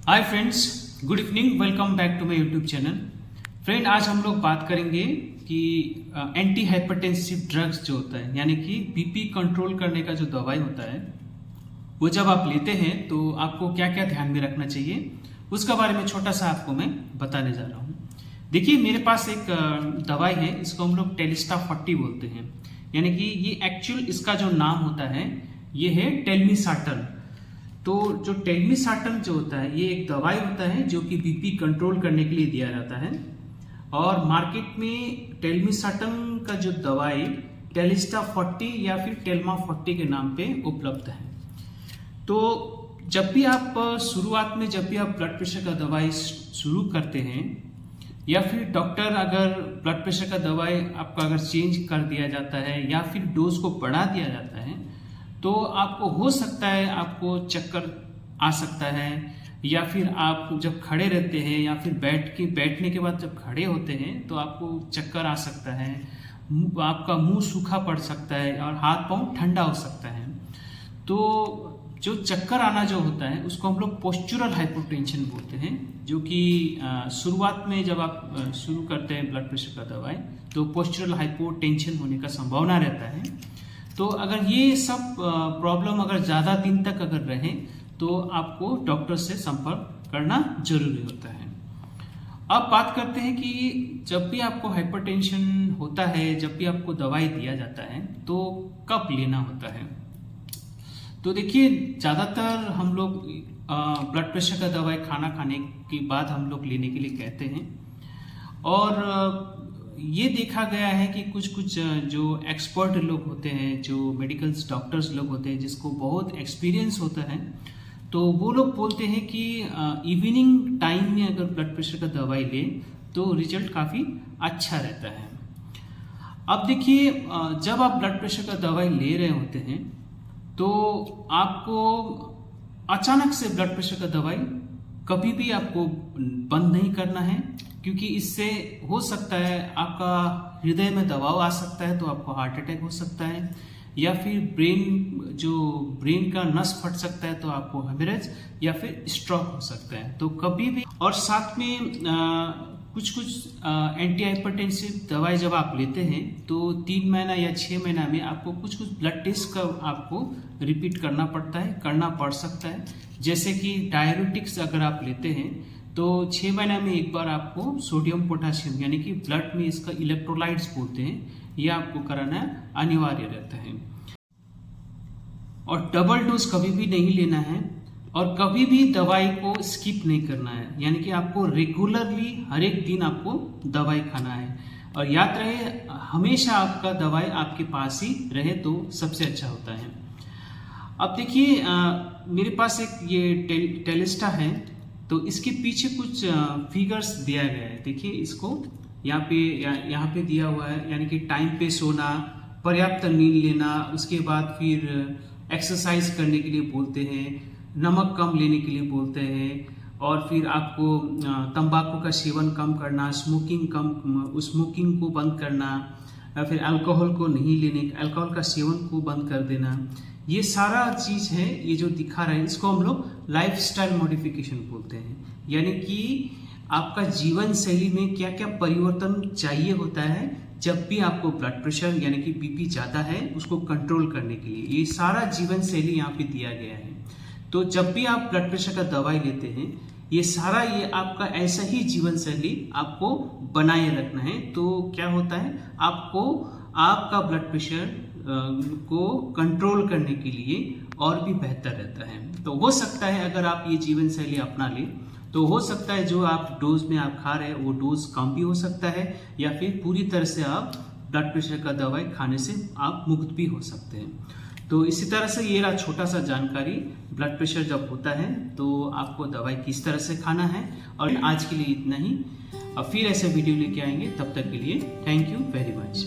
Hi friends, good evening. Welcome back to my YouTube channel. Friend, आज हम लोग बात करेंगे कि एंटी हाइपरटेंसिव ड्रग्स जो होता है, यानी कि बीपी कंट्रोल करने का जो दवाई होता है, वो जब आप लेते हैं तो आपको क्या क्या ध्यान में रखना चाहिए, उसका बारे में छोटा सा आपको मैं बताने जा रहा हूँ। देखिए, मेरे पास एक दवाई है, इसको हम लोग टेलिस्टा 40 बोलते हैं, यानी कि ये एक्चुअल इसका जो नाम होता है ये है टेलमिसाटल। तो जो टेलमिसाटल जो होता है, ये एक दवाई होता है जो कि बीपी कंट्रोल करने के लिए दिया जाता है। और मार्केट में टेलमिसाटल का जो दवाई टेलिस्टा 40 या फिर टेल्मा 40 के नाम पे उपलब्ध है। तो जब भी आप शुरुआत में जब भी आप ब्लड प्रेशर का दवाई शुरू करते हैं, या फिर डॉक्टर अगर ब्लड प्रेशर का दवाई आपका अगर चेंज कर दिया जाता है या फिर डोज को बढ़ा दिया जाता है, तो आपको हो सकता है आपको चक्कर आ सकता है, या फिर आप जब खड़े रहते हैं या फिर बैठने के बाद जब खड़े होते हैं तो आपको चक्कर आ सकता है, आपका मुंह सूखा पड़ सकता है और हाथ पांव ठंडा हो सकता है। तो जो चक्कर आना जो होता है उसको हम लोग पोस्चुरल हाइपोटेंशन बोलते हैं, जो कि शुरुआत में जब आप शुरू करते हैं ब्लड प्रेशर का दवाई तो पोस्चुरल हाइपोटेंशन होने का संभावना रहता है। तो अगर ये सब प्रॉब्लम अगर ज़्यादा दिन तक अगर रहे तो आपको डॉक्टर से संपर्क करना जरूरी होता है। अब बात करते हैं कि जब भी आपको हाइपरटेंशन होता है, जब भी आपको दवाई दिया जाता है तो कब लेना होता है। तो देखिए, ज़्यादातर हम लोग ब्लड प्रेशर का दवाई खाना खाने के बाद हम लोग लेने के लिए कहते हैं। और ये देखा गया है कि कुछ जो एक्सपर्ट लोग होते हैं, जो मेडिकल डॉक्टर्स लोग होते हैं, जिसको बहुत एक्सपीरियंस होता है, तो वो लोग बोलते हैं कि इवनिंग टाइम में अगर ब्लड प्रेशर का दवाई ले तो रिजल्ट काफ़ी अच्छा रहता है। अब देखिए, जब आप ब्लड प्रेशर का दवाई ले रहे होते हैं तो आपको अचानक से ब्लड प्रेशर का दवाई कभी भी आपको बंद नहीं करना है, क्योंकि इससे हो सकता है आपका हृदय में दबाव आ सकता है, तो आपको हार्ट अटैक हो सकता है, या फिर ब्रेन का नस फट सकता है तो आपको हेमरेज या फिर स्ट्रोक हो सकता है। तो कभी भी, और साथ में कुछ एंटी हाइपरटेंसिव दवाई जब आप लेते हैं तो 3 महीना या 6 महीना में आपको कुछ ब्लड टेस्ट का आपको रिपीट करना पड़ सकता है। जैसे कि डायरेटिक्स अगर आप लेते हैं तो 6 महीना में एक बार आपको सोडियम पोटाशियम, यानी कि ब्लड में इसका इलेक्ट्रोलाइट्स बोलते हैं, यह आपको कराना अनिवार्य रहता है। और डबल डोज कभी भी नहीं लेना है, और कभी भी दवाई को स्किप नहीं करना है, यानी कि आपको रेगुलरली हर एक दिन आपको दवाई खाना है। और याद रहे, हमेशा आपका दवाई आपके पास ही रहे तो सबसे अच्छा होता है। अब देखिए, मेरे पास एक ये टेलिस्टा है, तो इसके पीछे कुछ फिगर्स दिया गया है। देखिए, इसको यहाँ पे दिया हुआ है, यानी कि टाइम पे सोना, पर्याप्त नींद लेना, उसके बाद फिर एक्सरसाइज करने के लिए बोलते हैं, नमक कम लेने के लिए बोलते हैं, और फिर आपको तंबाकू का सेवन कम करना, स्मोकिंग को बंद करना, या फिर अल्कोहल को नहीं लेने, अल्कोहल का सेवन को बंद कर देना। ये सारा चीज़ है, ये जो दिखा रहा है, इसको हम लोग लाइफस्टाइल मॉडिफिकेशन बोलते हैं, यानी कि आपका जीवन शैली में क्या क्या परिवर्तन चाहिए होता है जब भी आपको ब्लड प्रेशर यानी कि बीपी ज़्यादा है उसको कंट्रोल करने के लिए। ये सारा जीवन शैली यहाँ पे दिया गया है। तो जब भी आप ब्लड प्रेशर का दवाई लेते हैं, ये आपका ऐसा ही जीवन शैली आपको बनाए रखना है। तो क्या होता है, आपको आपका ब्लड प्रेशर को कंट्रोल करने के लिए और भी बेहतर रहता है। तो हो सकता है अगर आप ये जीवन शैली अपना लें तो हो सकता है जो आप डोज में आप खा रहे हैं वो डोज कम भी हो सकता है, या फिर पूरी तरह से आप ब्लड प्रेशर का दवाई खाने से आप मुक्त भी हो सकते हैं। तो इसी तरह से ये रहा छोटा सा जानकारी, ब्लड प्रेशर जब होता है तो आपको दवाई किस तरह से खाना है। और आज के लिए इतना ही, अब फिर ऐसे वीडियो लेके आएंगे, तब तक के लिए थैंक यू वेरी मच।